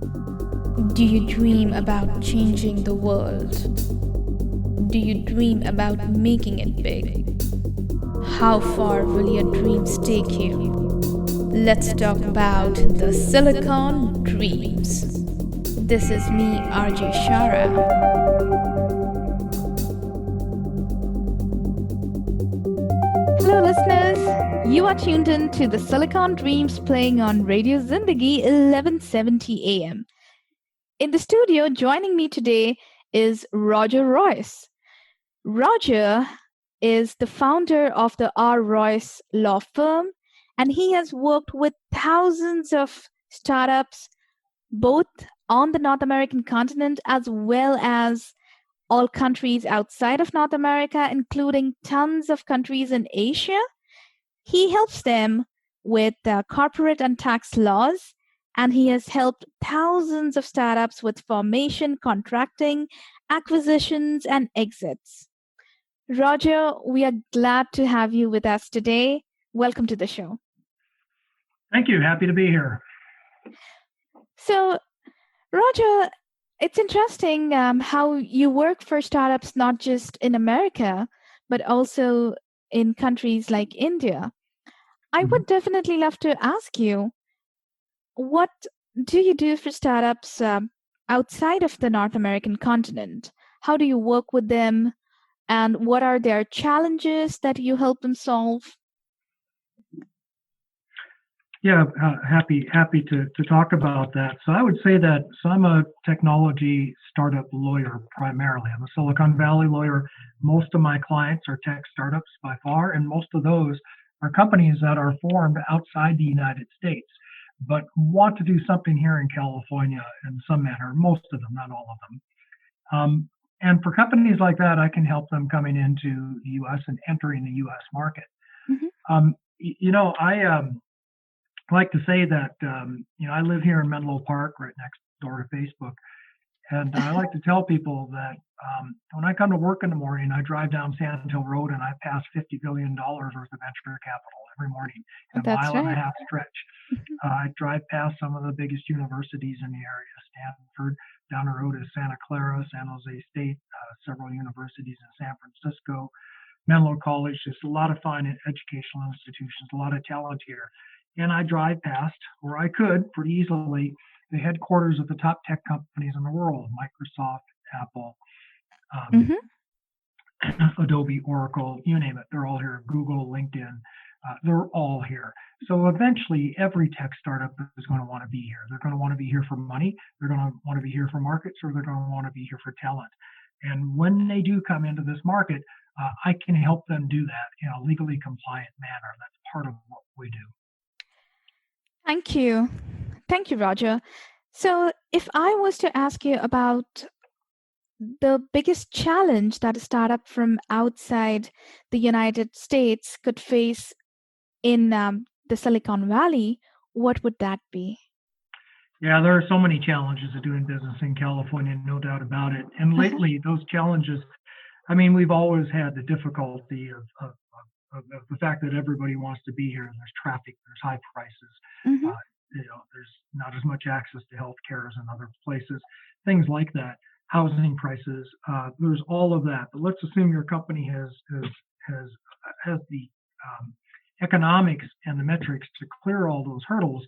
Do you dream about changing the world? Do you dream about making it big? How far will your dreams take you? Let's talk about the Silicon Dreams. This is me, RJ Shara. Hello, listeners. You are tuned in to the Silicon Dreams playing on Radio Zindagi 1170 AM. In the studio, joining me today is Roger Royse. Roger is the founder of the Royse Law Firm, and he has worked with thousands of startups, both on the North American continent as well as all countries outside of North America, including tons of countries in Asia. He helps them with corporate and tax laws, and he has helped thousands of startups with formation, contracting, acquisitions, and exits. Roger, we are glad to have you with us today. Welcome to the show. Thank you. Happy to be here. So, Roger, it's interesting how you work for startups not just in America, but also in countries like India. I would definitely love to ask you, what do you do for startups outside of the North American continent? How do you work with them? And what are their challenges that you help them solve? Yeah, happy to talk about that. So I would say that I'm a technology startup lawyer primarily. I'm a Silicon Valley lawyer. Most of my clients are tech startups by far, and most of those are companies that are formed outside the United States, but want to do something here in California in some manner. Most of them, not all of them. And for companies like that, I can help them coming into the U.S. and entering the U.S. market. I like to say that, I live here in Menlo Park, right next door to Facebook. And I like to tell people that when I come to work in the morning, I drive down Sand Hill Road and I pass $50 billion worth of venture capital every morning in a mile and a half stretch. I drive past some of the biggest universities in the area, Stanford, down the road is Santa Clara, San Jose State, several universities in San Francisco, Menlo College, just a lot of fine educational institutions, a lot of talent here. And I drive past, or I could pretty easily, the headquarters of the top tech companies in the world, Microsoft, Apple, Adobe, Oracle, you name it. They're all here. Google, LinkedIn, they're all here. So eventually, every tech startup is going to want to be here. They're going to want to be here for money. They're going to want to be here for markets, or they're going to want to be here for talent. And when they do come into this market, I can help them do that in a legally compliant manner. That's part of what we do. Thank you. Thank you, Roger. So if I was to ask you about the biggest challenge that a startup from outside the United States could face in the Silicon Valley, what would that be? Yeah, there are so many challenges of doing business in California, no doubt about it. And lately, those challenges, we've always had the difficulty of the fact that everybody wants to be here, and there's traffic, there's high prices, there's not as much access to healthcare as in other places, things like that, housing prices, there's all of that. But let's assume your company has the economics and the metrics to clear all those hurdles.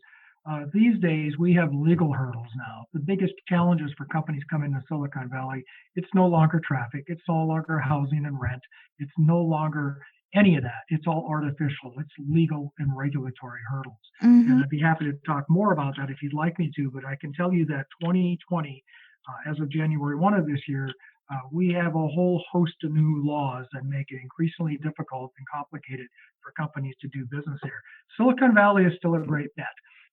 These days, we have legal hurdles now. The biggest challenges for companies coming to Silicon Valley, it's no longer traffic, it's no longer housing and rent, it's no longer any of that. It's all artificial. It's legal and regulatory hurdles. And I'd be happy to talk more about that if you'd like me to, but I can tell you that 2020, as of January 1 of this year, we have a whole host of new laws that make it increasingly difficult and complicated for companies to do business here. Silicon Valley is still a great bet.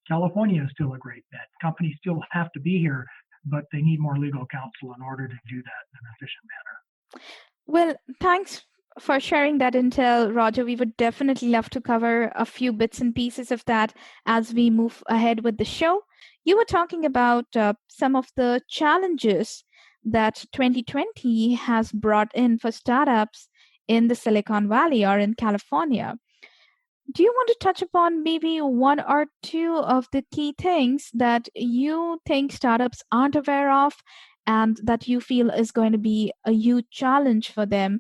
California is still a great bet. Companies still have to be here, but they need more legal counsel in order to do that in an efficient manner. Well, thanks for sharing that intel, Roger. We would definitely love to cover a few bits and pieces of that as we move ahead with the show. You were talking about some of the challenges that 2020 has brought in for startups in the Silicon Valley or in California. Do you want to touch upon maybe one or two of the key things that you think startups aren't aware of and that you feel is going to be a huge challenge for them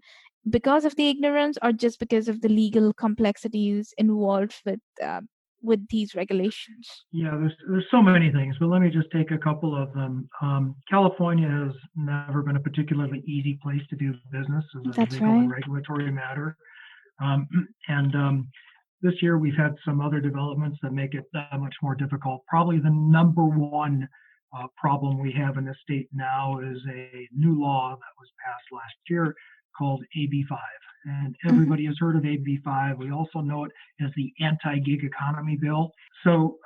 because of the ignorance or just because of the legal complexities involved with these regulations? Yeah, there's so many things, but let me just take a couple of them. California has never been a particularly easy place to do business as a That's legal and right. regulatory matter. Um, and This year we've had some other developments that make it that much more difficult. Probably the number one problem we have in the state now is a new law that was passed last year called AB5. And Mhm. everybody has heard of AB5. We also know it as the anti-gig economy bill. So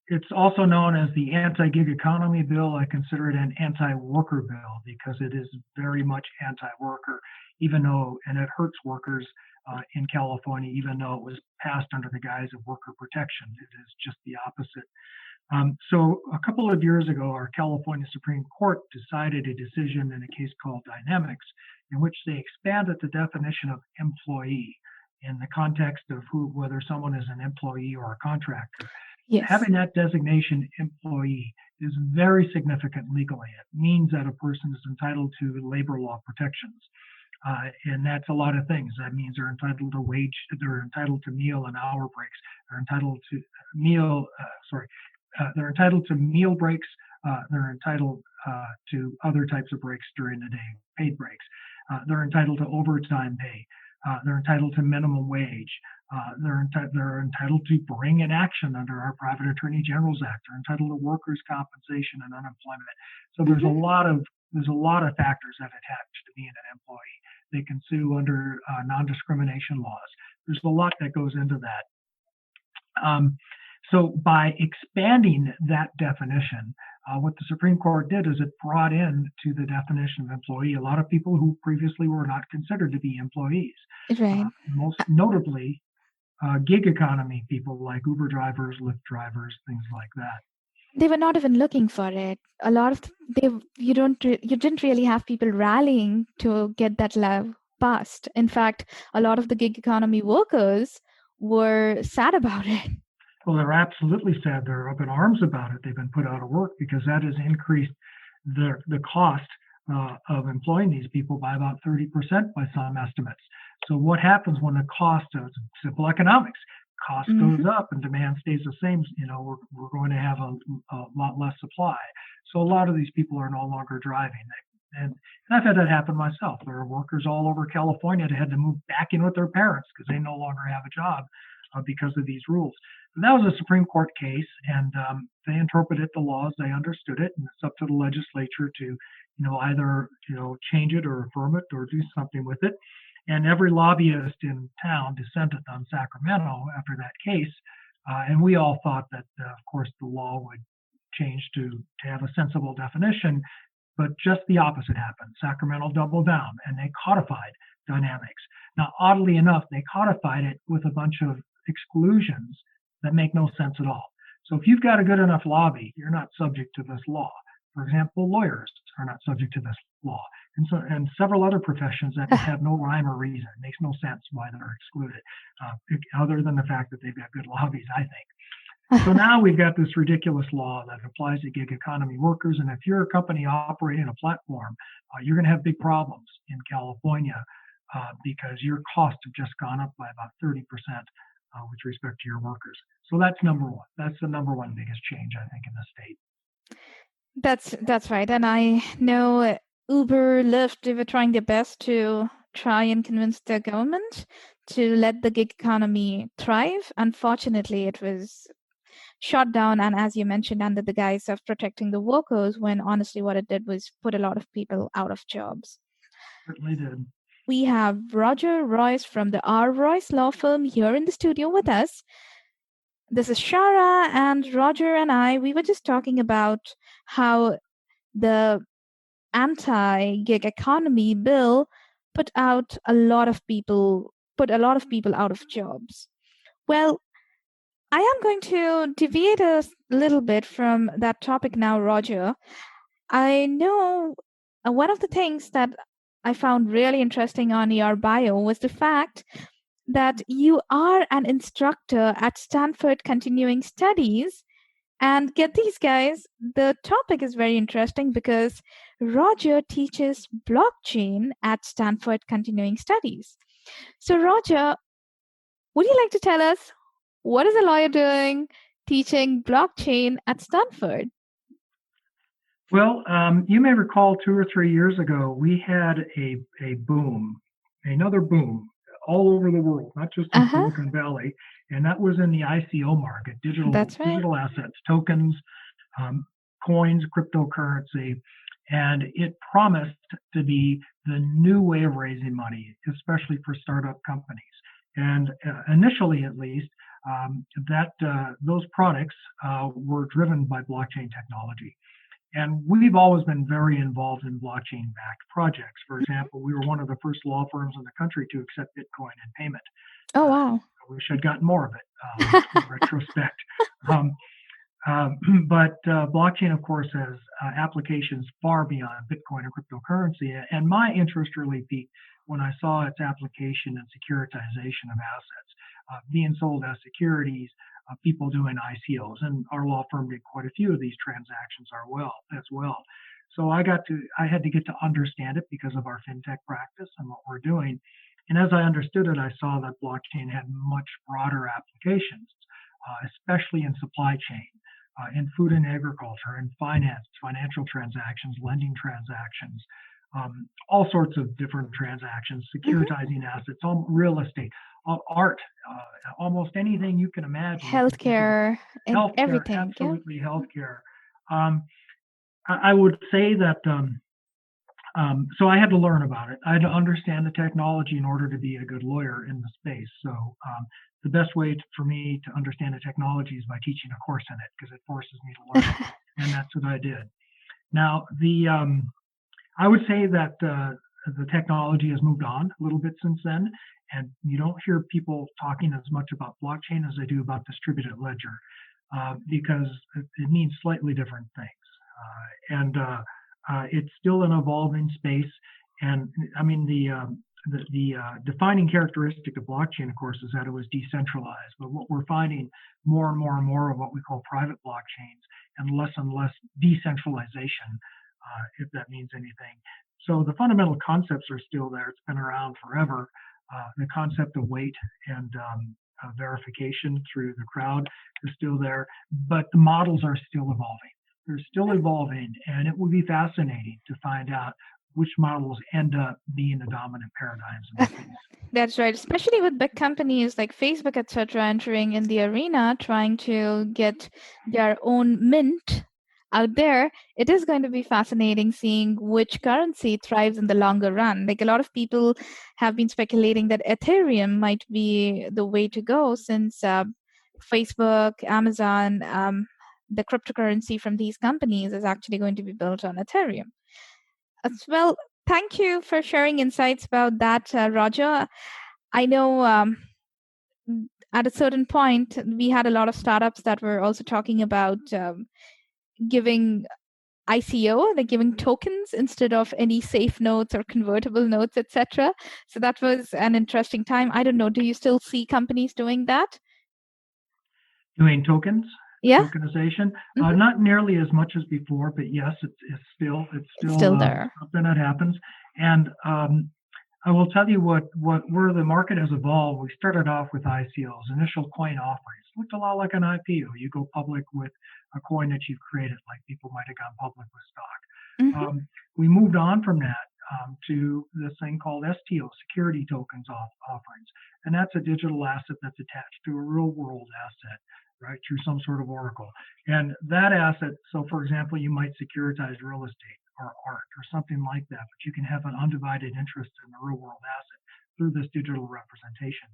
it's also known as the anti-gig economy bill. I consider it an anti-worker bill because it is very much anti-worker, even though, and it hurts workers in California, even though it was passed under the guise of worker protection. It is just the opposite. So a couple of years ago, our California Supreme Court decided a decision in a case called Dynamics, in which they expanded the definition of employee in the context of whether someone is an employee or a contractor. Yes. Having that designation employee is very significant legally. It means that a person is entitled to labor law protections. And that's a lot of things. That means they're entitled to they're entitled to meal and hour breaks. They're entitled to they're entitled to meal breaks. They're entitled to other types of breaks during the day, paid breaks. They're entitled to overtime pay. They're entitled to minimum wage. They're entitled to bring an action under our Private Attorney General's Act. They're entitled to workers' compensation and unemployment. So there's a Hmm. lot of factors that attach to being an employee. They can sue under non-discrimination laws. There's a lot that goes into that. So by expanding that definition, what the Supreme Court did is it brought in to the definition of employee a lot of people who previously were not considered to be employees. Right. Most notably, gig economy people like Uber drivers, Lyft drivers, things like that. They were not even looking for it. A lot of they you didn't really have people rallying to get that law passed. In fact, a lot of the gig economy workers were sad about it. Well, they're absolutely sad. They're up in arms about it. They've been put out of work because that has increased the cost of employing these people by about 30% by some estimates. So what happens when the cost of simple economics cost goes Hmm. up and demand stays the same? We're going to have a lot less supply. So a lot of these people are no longer driving. And I've had that happen myself. There are workers all over California that had to move back in with their parents because they no longer have a job because of these rules. And that was a Supreme Court case, and they interpreted the law as they understood it, and it's up to the legislature to, either change it or affirm it or do something with it. And every lobbyist in town dissented on Sacramento after that case, and we all thought that, of course, the law would change to have a sensible definition, but just the opposite happened. Sacramento doubled down and they codified dynamics. Now, oddly enough, they codified it with a bunch of exclusions that make no sense at all. So if you've got a good enough lobby, you're not subject to this law. For example, lawyers are not subject to this law, and several other professions that have no rhyme or reason. It makes no sense why they're excluded, other than the fact that they've got good lobbies, I think. So now we've got this ridiculous law that applies to gig economy workers. And if you're a company operating a platform, you're going to have big problems in California because your costs have just gone up by about 30% with respect to your workers. So that's number one. That's the number one biggest change, I think, in the state. That's right. And I know Uber, Lyft, they were trying their best to try and convince the government to let the gig economy thrive. Unfortunately, it was shot down, and as you mentioned, under the guise of protecting the workers, when honestly what it did was put a lot of people out of jobs. Certainly did. We have Roger Royce from the Royse Law Firm here in the studio with us. This is Shara, and Roger and I, we were just talking about how the anti-gig economy bill put a lot of people out of jobs. Well, I am going to deviate a little bit from that topic now, Roger. I know one of the things that I found really interesting on your bio was the fact that you are an instructor at Stanford Continuing Studies. And get these guys, the topic is very interesting because Roger teaches blockchain at Stanford Continuing Studies. So, Roger, would you like to tell us what is a lawyer doing teaching blockchain at Stanford? Well, you may recall 2 or 3 years ago, we had a boom, another boom all over the world, not just in Silicon Valley, and that was in the ICO market, digital assets, tokens, coins, cryptocurrency, and it promised to be the new way of raising money, especially for startup companies. And initially, at least, those products were driven by blockchain technology. And we've always been very involved in blockchain-backed projects. For example, we were one of the first law firms in the country to accept Bitcoin in payment. Oh, wow. I wish I'd gotten more of it in retrospect. But blockchain, of course, has applications far beyond Bitcoin and cryptocurrency. And my interest really peaked when I saw its application and securitization of assets being sold as securities, people doing ICOs. And our law firm did quite a few of these transactions as well. So I had to get to understand it because of our fintech practice and what we're doing. And as I understood it, I saw that blockchain had much broader applications, especially in supply chain, in food and agriculture, in finance, financial transactions, lending transactions, all sorts of different transactions, securitizing assets, real estate, art, almost anything you can imagine. Healthcare, everything. Absolutely, healthcare. I would say that, so I had to learn about it. I had to understand the technology in order to be a good lawyer in the space. So the best way for me to understand the technology is by teaching a course in it, because it forces me to learn it. And that's what I did. Now, I would say that the technology has moved on a little bit since then, and you don't hear people talking as much about blockchain as they do about distributed ledger, because it means slightly different things. It's still an evolving space. And I mean, the defining characteristic of blockchain, of course, is that it was decentralized. But what we're finding more and more and more of what we call private blockchains, and less decentralization, if that means anything. So the fundamental concepts are still there. It's been around forever. The concept of weight and verification through the crowd is still there, but the models are still evolving. They're still evolving, and it will be fascinating to find out which models end up being the dominant paradigms. That's right, especially with big companies like Facebook, etc., entering in the arena, trying to get their own mint out there. It is going to be fascinating seeing which currency thrives in the longer run. Like, a lot of people have been speculating that Ethereum might be the way to go, since Facebook, Amazon, the cryptocurrency from these companies is actually going to be built on Ethereum. As well, thank you for sharing insights about that, Roger. I know at a certain point, we had a lot of startups that were also talking about giving ICO, like giving tokens instead of any safe notes or convertible notes, etc. So that was an interesting time. I don't know, do you still see companies doing that? Doing tokens? Yeah. Tokenization? Not nearly as much as before, but yes, it's still there. Something that happens. And I will tell you where the market has evolved. We started off with ICOs, initial coin offerings. Looked a lot like an IPO. You go public with a coin that you've created, like people might have gone public with stock. We moved on from that to this thing called STO, security tokens offerings. And that's a digital asset that's attached to a real world asset, right, through some sort of oracle. And that asset, so for example, you might securitize real estate or art or something like that, but you can have an undivided interest in the real world asset through this digital representation.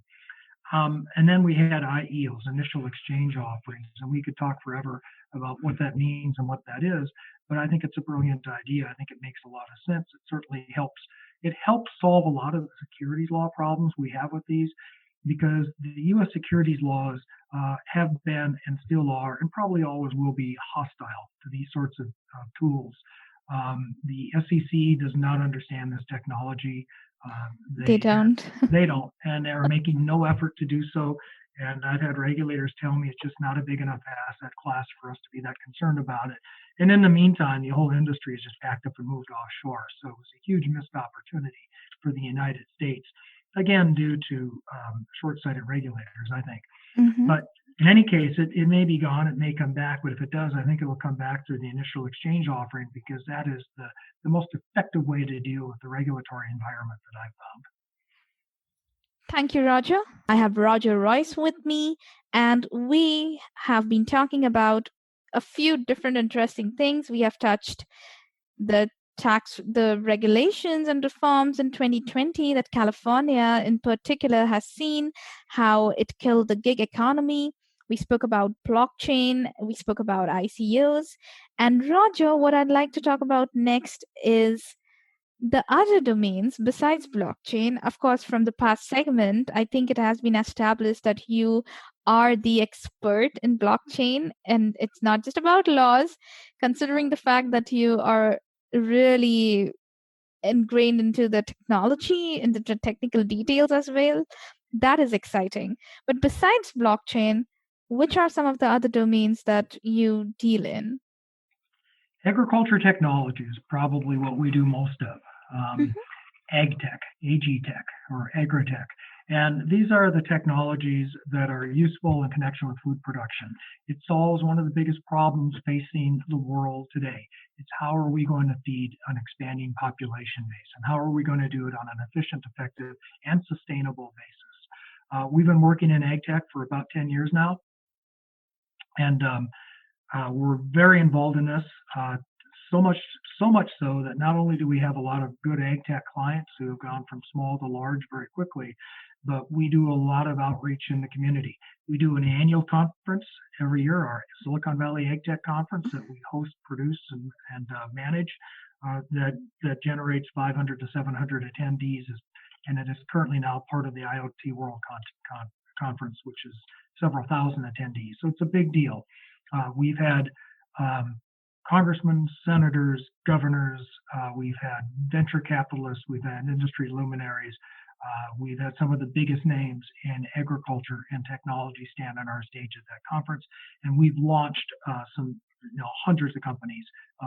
And then we had IEOs, initial exchange offerings, and we could talk forever about what that means and what that is, but I think it's a brilliant idea. I think it makes a lot of sense. It certainly helps. It helps solve a lot of the securities law problems we have with these, because the U.S. securities laws have been and still are, and probably always will be, hostile to these sorts of tools. The SEC does not understand this technology. They don't. They don't, and they're making no effort to do so. And I've had regulators tell me it's just not a big enough asset class for us to be that concerned about it. And in the meantime, the whole industry has just packed up and moved offshore. So it was a huge missed opportunity for the United States, again, due to short-sighted regulators, I think. Mm-hmm. But in any case, it may be gone. It may come back. But if it does, I think it will come back through the initial exchange offering, because that is the most effective way to deal with the regulatory environment that I've found. Thank you, Roger. I have Roger Royse with me, and we have been talking about a few different interesting things. We have touched the regulations and reforms in 2020 that California in particular has seen, how it killed the gig economy. We spoke about blockchain, we spoke about ICOs. And Roger, what I'd like to talk about next is the other domains besides blockchain. Of course, from the past segment, I think it has been established that you are the expert in blockchain, and it's not just about laws, considering the fact that you are really ingrained into the technology, into the technical details as well. That is exciting. But besides blockchain, which are some of the other domains that you deal in? Agriculture technology is probably what we do most of. Agtech, Agtech, or Agritech. And these are the technologies that are useful in connection with food production. It solves one of the biggest problems facing the world today. It's how are we going to feed an expanding population base, and how are we going to do it on an efficient, effective, and sustainable basis. We've been working in Agtech for about 10 years now, and we're very involved in this. So much so that not only do we have a lot of good ag tech clients who have gone from small to large very quickly, but we do a lot of outreach in the community. We do an annual conference every year, our Silicon Valley Ag Tech Conference, that we host, produce, and manage, that generates 500 to 700 attendees, and it is currently now part of the IoT World Conference, which is several thousand attendees. So it's a big deal. We've had congressmen, senators, governors, we've had venture capitalists, we've had industry luminaries, we've had some of the biggest names in agriculture and technology stand on our stage at that conference, and we've launched some hundreds of companies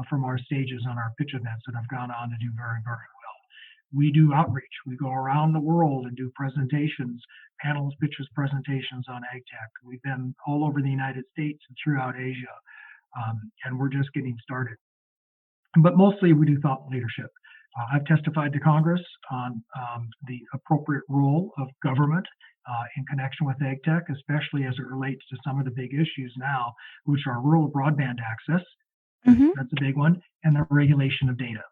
from our stages on our pitch events that have gone on to do very, very well. We do outreach. We go around the world and do presentations, panels, pitches, presentations on ag tech. We've been all over the United States and throughout Asia. And we're just getting started. But mostly we do thought leadership. I've testified to Congress on the appropriate role of government in connection with ag tech, especially as it relates to some of the big issues now, which are rural broadband access. That's a big one, and the regulation of data.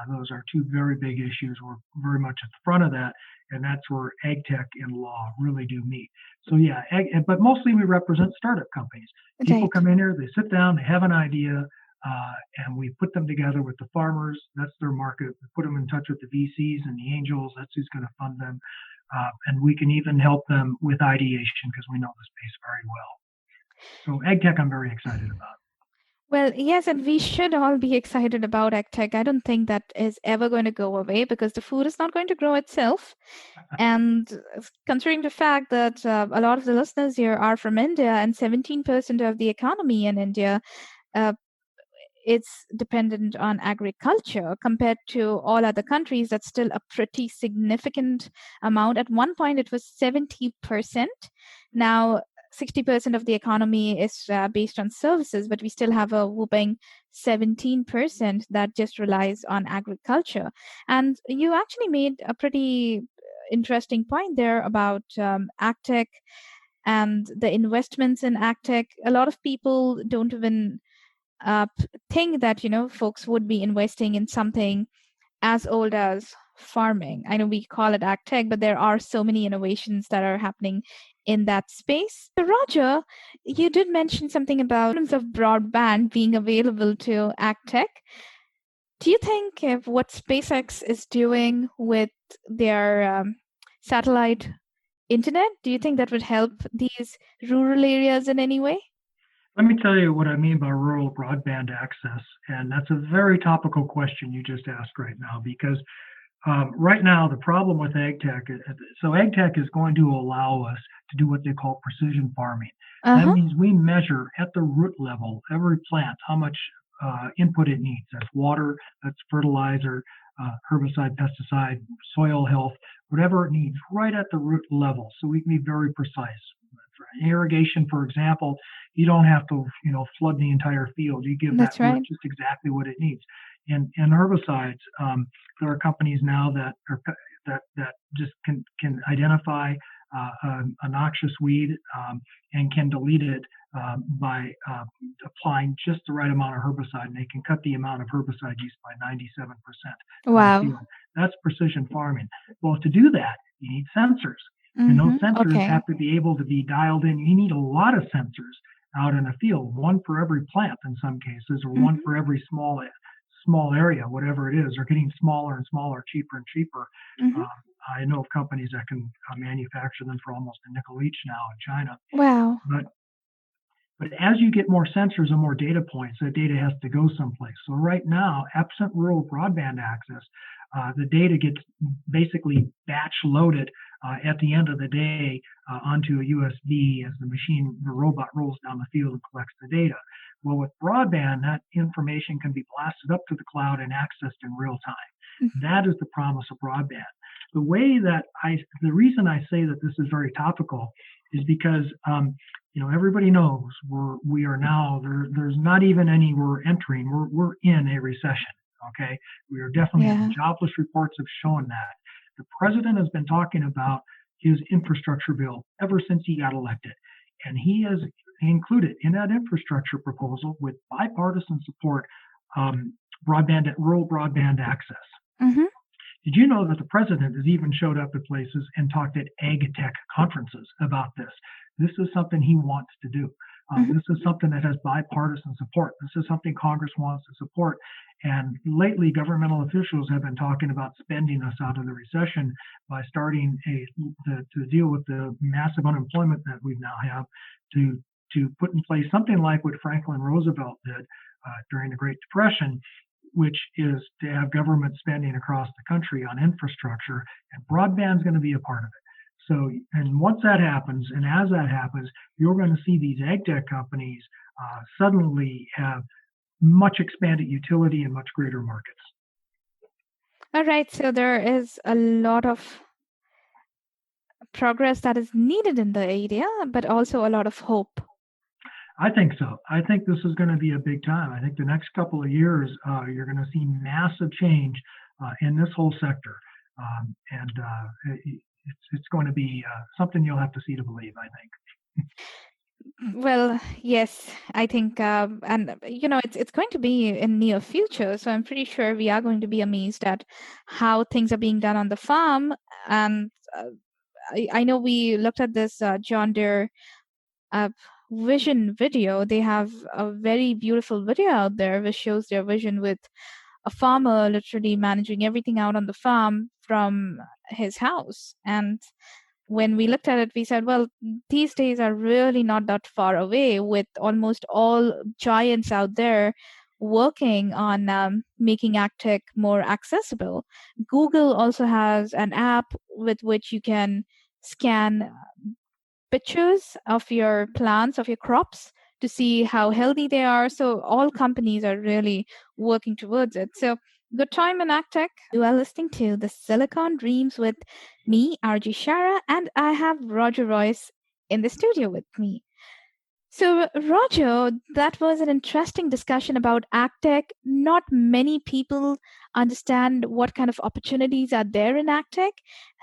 Those are two very big issues. We're very much at the front of that, and that's where ag tech and law really do meet. So yeah, but mostly we represent startup companies. People come in here, they sit down, they have an idea, and we put them together with the farmers. That's their market. We put them in touch with the VCs and the angels. That's who's going to fund them. And we can even help them with ideation because we know the space very well. So ag tech I'm very excited about. Well, yes, and we should all be excited about Agtech. I don't think that is ever going to go away because the food is not going to grow itself. And considering the fact that a lot of the listeners here are from India and 17% of the economy in India, it's dependent on agriculture compared to all other countries. That's still a pretty significant amount. At one point, it was 70%. Now, 60% of the economy is based on services, but we still have a whooping 17% that just relies on agriculture. And you actually made a pretty interesting point there about Agtech and the investments in Agtech. A lot of people don't even think that, folks would be investing in something as old as farming. I know we call it Agtech, but there are so many innovations that are happening in that space. So Roger, you did mention something about of broadband being available to Agtech. Do you think what SpaceX is doing with their satellite internet, do you think that would help these rural areas in any way? Let me tell you what I mean by rural broadband access. And that's a very topical question you just asked right now, because Right now, the problem with Agtech, so Agtech is going to allow us to do what they call precision farming. That Uh-huh. means we measure at the root level every plant how much input it needs. That's water, that's fertilizer, herbicide, pesticide, soil health, whatever it needs, right at the root level. So we can be very precise. For irrigation, for example, you don't have to, flood the entire field. You give that That's root right. just exactly what it needs. And herbicides, there are companies now that just can identify a noxious weed and can delete it by applying just the right amount of herbicide, and they can cut the amount of herbicide used by 97% on a Wow. field. That's precision farming. Well, to do that, you need sensors, and those Mm-hmm. sensors Okay. have to be able to be dialed in. You need a lot of sensors out in a field, one for every plant in some cases, or one Mm-hmm. for every small area, whatever it is. They're getting smaller and smaller, cheaper and cheaper. Mm-hmm. Um, I know of companies that can manufacture them for almost a nickel each now in China. Wow. But as you get more sensors and more data points, that data has to go someplace. So right now, absent rural broadband access, the data gets basically batch loaded at the end of the day onto a USB as the robot rolls down the field and collects the data. Well, with broadband, that information can be blasted up to the cloud and accessed in real time. Mm-hmm. That is the promise of broadband. The reason I say that this is very topical is because everybody knows we are now there's not even any we're entering, we're in a recession. Okay, we are definitely, the Yeah. jobless reports have shown that. The president has been talking about his infrastructure bill ever since he got elected, and he has included in that infrastructure proposal with bipartisan support rural broadband access. Mm-hmm. Did you know that the president has even showed up at places and talked at Agtech conferences about this? This is something he wants to do. Mm-hmm. This is something that has bipartisan support. This is something Congress wants to support. And lately, governmental officials have been talking about spending us out of the recession by starting to deal with the massive unemployment that we now have, to put in place something like what Franklin Roosevelt did during the Great Depression, which is to have government spending across the country on infrastructure, and broadband is going to be a part of it. So, and once that happens, and as that happens, you're going to see these Agtech companies suddenly have much expanded utility and much greater markets. All right. So there is a lot of progress that is needed in the area, but also a lot of hope. I think so. I think this is going to be a big time. I think the next couple of years, you're going to see massive change in this whole sector. And it's going to be something you'll have to see to believe, I think. Well, yes, I think, and it's going to be in near future. So I'm pretty sure we are going to be amazed at how things are being done on the farm. And I know we looked at this John Deere vision video. They have a very beautiful video out there which shows their vision with a farmer literally managing everything out on the farm from his house. And when we looked at it, we said, well, these days are really not that far away, with almost all giants out there working on making Agtech more accessible. Google also has an app with which you can scan pictures of your plants, of your crops, to see how healthy they are. So all companies are really working towards it. So good time in Agtech. You are listening to the Silicon Dreams with me, RJ Shara, and I have Roger Royce in the studio with me. So, Roger, that was an interesting discussion about Agtech. Not many people understand what kind of opportunities are there in Agtech.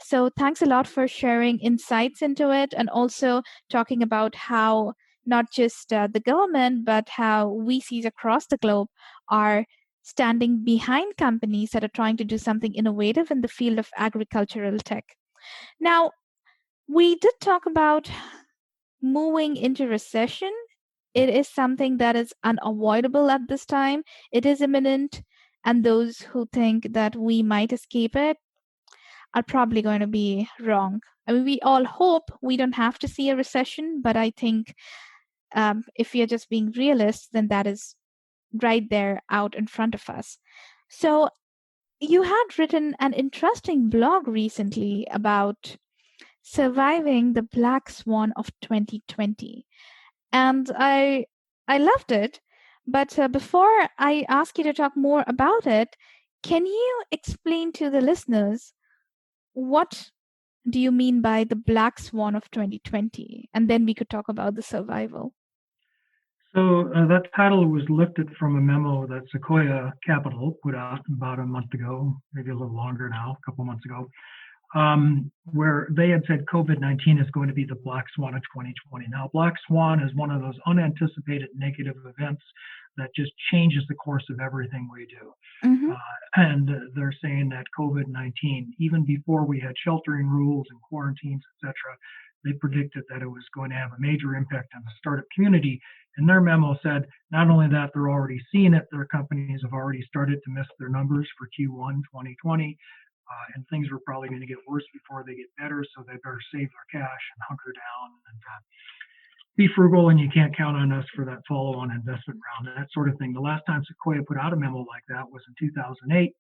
So, thanks a lot for sharing insights into it, and also talking about how not just the government, but how VCs across the globe are standing behind companies that are trying to do something innovative in the field of agricultural tech. Now, we did talk about moving into recession. It is something that is unavoidable at this time. It is imminent, and those who think that we might escape it are probably going to be wrong. I mean, we all hope we don't have to see a recession, but I think if we are just being realists, then that is right there out in front of us. So you had written an interesting blog recently about surviving the black swan of 2020. And I loved it. But before I ask you to talk more about it, can you explain to the listeners what do you mean by the black swan of 2020? And then we could talk about the survival. So that title was lifted from a memo that Sequoia Capital put out about a month ago, maybe a little longer now, a couple months ago, where they had said COVID-19 is going to be the black swan of 2020. Now, black swan is one of those unanticipated negative events that just changes the course of everything we do. Mm-hmm. And they're saying that COVID-19, even before we had sheltering rules and quarantines, etc., they predicted that it was going to have a major impact on the startup community. And their memo said not only that they're already seeing it, their companies have already started to miss their numbers for Q1 2020. And things were probably going to get worse before they get better, so they better save their cash and hunker down and be frugal, and you can't count on us for that follow-on investment round, that sort of thing. The last time Sequoia put out a memo like that was in 2008,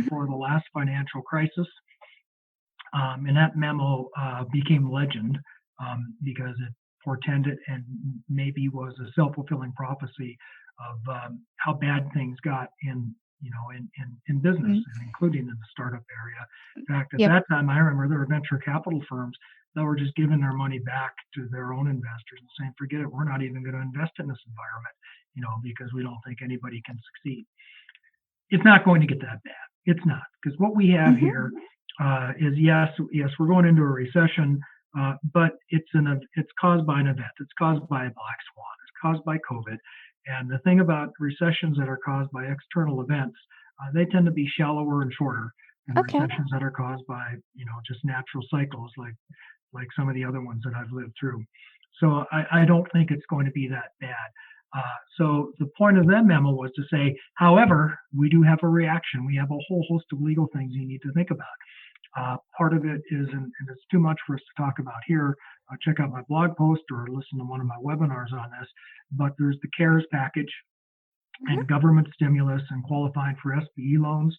before the last financial crisis. And that memo became legend because it portended and maybe was a self-fulfilling prophecy of how bad things got in business, and including in the startup area. In fact, at that time, I remember there were venture capital firms that were just giving their money back to their own investors and saying, forget it, we're not even going to invest in this environment, because we don't think anybody can succeed. It's not going to get that bad. It's not, because what we have here is, yes, we're going into a recession, but it's caused by an event. It's caused by a black swan. It's caused by COVID. And the thing about recessions that are caused by external events, they tend to be shallower and shorter than recessions that are caused by, just natural cycles like some of the other ones that I've lived through. So I don't think it's going to be that bad. So the point of that memo was to say, however, we do have a reaction. We have a whole host of legal things you need to think about. Part of it is, and it's too much for us to talk about here, check out my blog post or listen to one of my webinars on this, but there's the CARES package and government stimulus and qualifying for SBA loans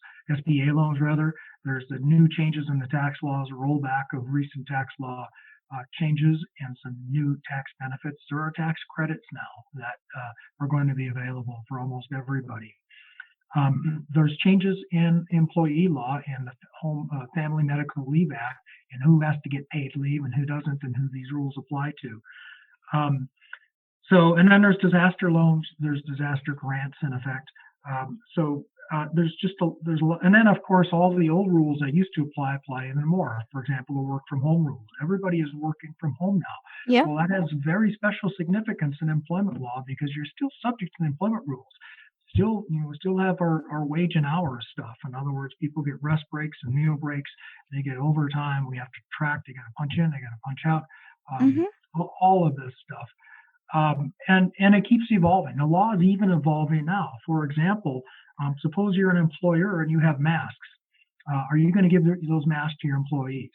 rather. There's the new changes in the tax laws, a rollback of recent tax law changes, and some new tax benefits. There are tax credits now that are going to be available for almost everybody. There's changes in employee law and the Home Family Medical Leave Act, and who has to get paid leave and who doesn't, and who these rules apply to. And then there's disaster loans, there's disaster grants in effect. There's a lot, and then of course all the old rules that used to apply even more. For example, the work from home rules. Everybody is working from home now. Yeah. Well, that has very special significance in employment law because you're still subject to the employment rules. We still have our wage and hours stuff. In other words, people get rest breaks and meal breaks. They get overtime. We have to track. They got to punch in. They got to punch out. All of this stuff. And it keeps evolving. The law is even evolving now. For example, suppose you're an employer and you have masks. Are you going to give those masks to your employees?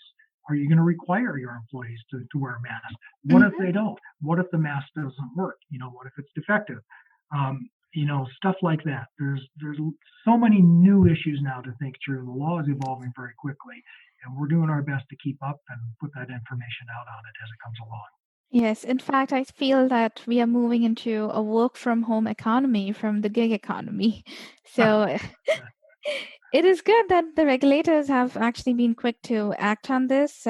Are you going to require your employees to wear a mask? What if they don't? What if the mask doesn't work? What if it's defective? Stuff like that. There's so many new issues now to think through. The law is evolving very quickly, and we're doing our best to keep up and put that information out on it as it comes along. Yes, in fact, I feel that we are moving into a work from home economy from the gig economy. So it is good that the regulators have actually been quick to act on this.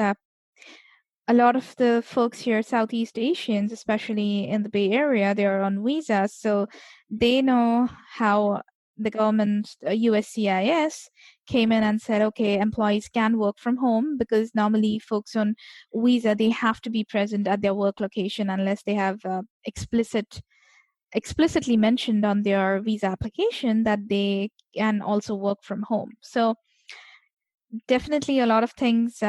A lot of the folks here, Southeast Asians, especially in the Bay Area, they are on visas. So they know how the government, USCIS, came in and said, okay, employees can work from home because normally folks on visa, they have to be present at their work location unless they have explicitly mentioned on their visa application that they can also work from home. So definitely a lot of things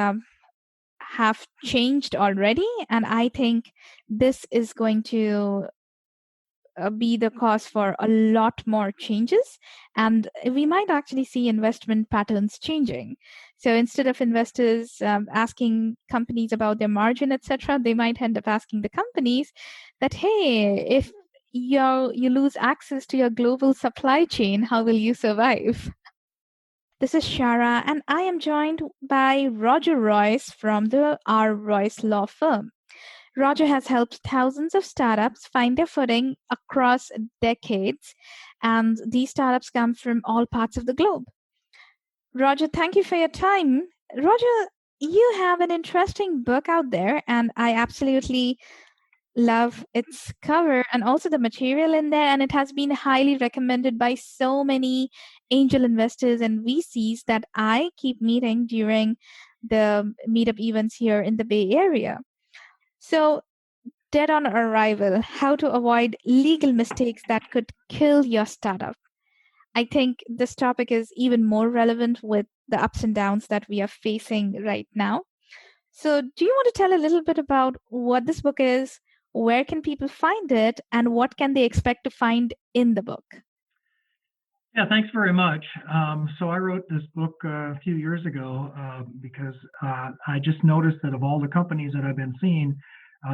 have changed already, and I think this is going to be the cause for a lot more changes, and we might actually see investment patterns changing. So instead of investors asking companies about their margin, etc., they might end up asking the companies that, hey, if you lose access to your global supply chain, how will you survive? This is Shara, and I am joined by Roger Royce from the Royse Law Firm. Roger has helped thousands of startups find their footing across decades, and these startups come from all parts of the globe. Roger, thank you for your time. Roger, you have an interesting book out there, and I absolutely love its cover and also the material in there. And it has been highly recommended by so many angel investors and VCs that I keep meeting during the meetup events here in the Bay Area. So, Dead on Arrival: How to Avoid Legal Mistakes That Could Kill Your Startup. I think this topic is even more relevant with the ups and downs that we are facing right now. So, do you want to tell a little bit about what this book is? Where can people find it? And what can they expect to find in the book? Yeah, thanks very much. So I wrote this book a few years ago because I just noticed that of all the companies that I've been seeing,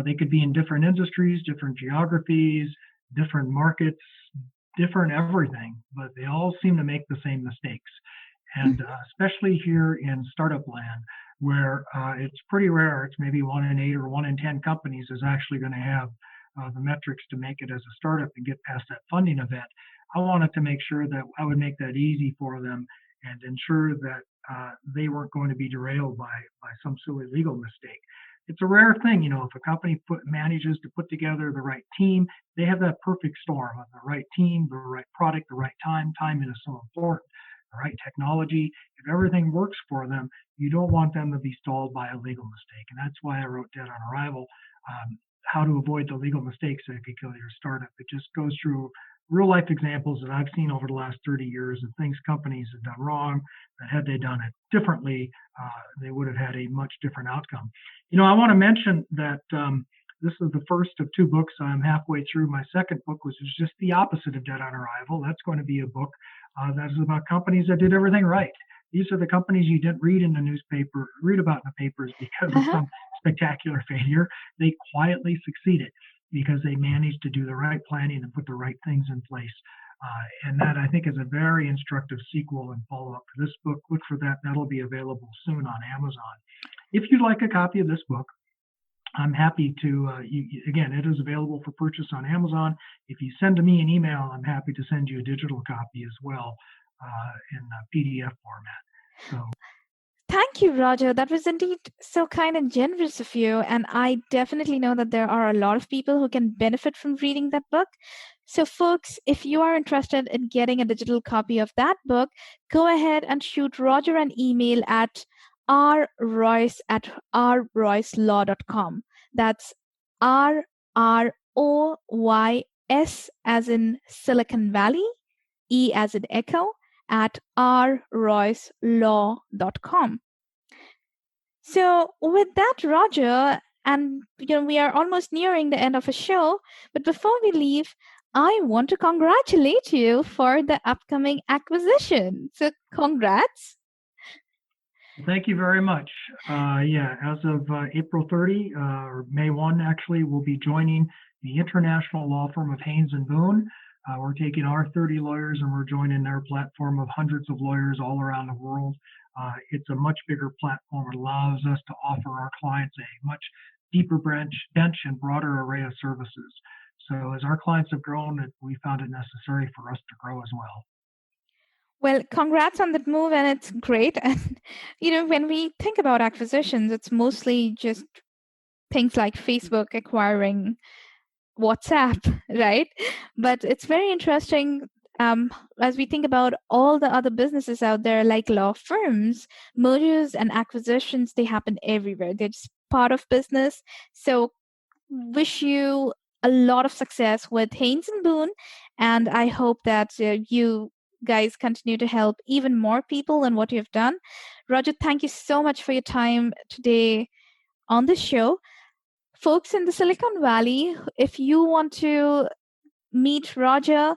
they could be in different industries, different geographies, different markets, different everything, but they all seem to make the same mistakes. And especially here in startup land, where it's pretty rare, it's maybe 1 in 8 or 1 in 10 companies is actually going to have the metrics to make it as a startup and get past that funding event. I wanted to make sure that I would make that easy for them and ensure that they weren't going to be derailed by some silly legal mistake. It's a rare thing, if a company manages to put together the right team, they have that perfect storm of the right team, the right product, the right time. Timing is so important. The right technology. If everything works for them, you don't want them to be stalled by a legal mistake. And that's why I wrote Dead on Arrival, how to avoid the legal mistakes that could kill your startup. It just goes through real life examples that I've seen over the last 30 years of things companies have done wrong, that had they done it differently, they would have had a much different outcome. I want to mention that this is the first of 2 books. I'm halfway through my second book, which is just the opposite of Dead on Arrival. That's going to be a book that is about companies that did everything right. These are the companies you didn't read in the newspaper, read about in the papers because of some spectacular failure. They quietly succeeded because they managed to do the right planning and put the right things in place. And that, I think, is a very instructive sequel and follow-up to this book. Look for that. That'll be available soon on Amazon. If you'd like a copy of this book, I'm happy to, again, it is available for purchase on Amazon. If you send me an email, I'm happy to send you a digital copy as well in PDF format. So. Thank you, Roger. That was indeed so kind and generous of you. And I definitely know that there are a lot of people who can benefit from reading that book. So, folks, if you are interested in getting a digital copy of that book, go ahead and shoot Roger an email at rroyce@rroycelaw.com. That's RROYS as in Silicon Valley, E as in Echo, at rroycelaw.com. So with that, Roger, and we are almost nearing the end of a show, but before we leave, I want to congratulate you for the upcoming acquisition. So congrats. Thank you very much. As of April 30, or May 1, actually, we'll be joining the international law firm of Haynes & Boone. We're taking our 30 lawyers and we're joining their platform of hundreds of lawyers all around the world. It's a much bigger platform. It allows us to offer our clients a much deeper bench and broader array of services. So as our clients have grown, we found it necessary for us to grow as well. Well, congrats on that move, and it's great. And, when we think about acquisitions, it's mostly just things like Facebook acquiring WhatsApp, right? But it's very interesting as we think about all the other businesses out there, like law firms, mergers and acquisitions, they happen everywhere. They're just part of business. So wish you a lot of success with Haynes & Boone. And I hope that you guys continue to help even more people than what you've done. Roger, thank you so much for your time today on the show. Folks in the Silicon Valley, if you want to meet Roger,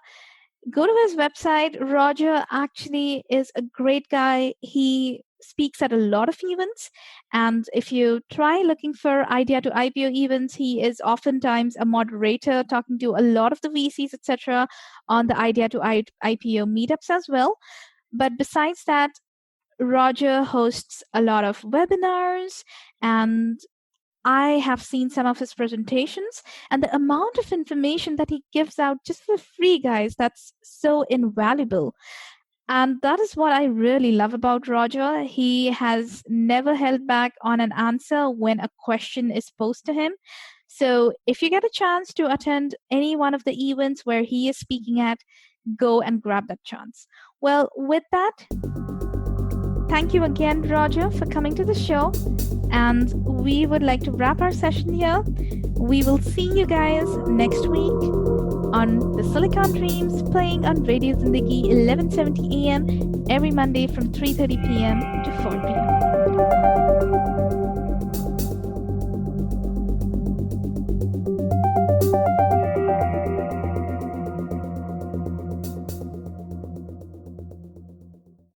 go to his website. Roger actually is a great guy. He speaks at a lot of events. And if you try looking for idea to IPO events, he is oftentimes a moderator talking to a lot of the VCs, etc., on the idea to IPO meetups as well. But besides that, Roger hosts a lot of webinars, and I have seen some of his presentations, and the amount of information that he gives out just for free, guys, that's so invaluable. And that is what I really love about Roger. He has never held back on an answer when a question is posed to him. So if you get a chance to attend any one of the events where he is speaking at, go and grab that chance. Well, with that, thank you again, Roger, for coming to the show. And we would like to wrap our session here. We will see you guys next week on the Silicon Dreams, playing on Radio Zindagi 1170 AM every Monday from 3:30 p.m. to 4 p.m.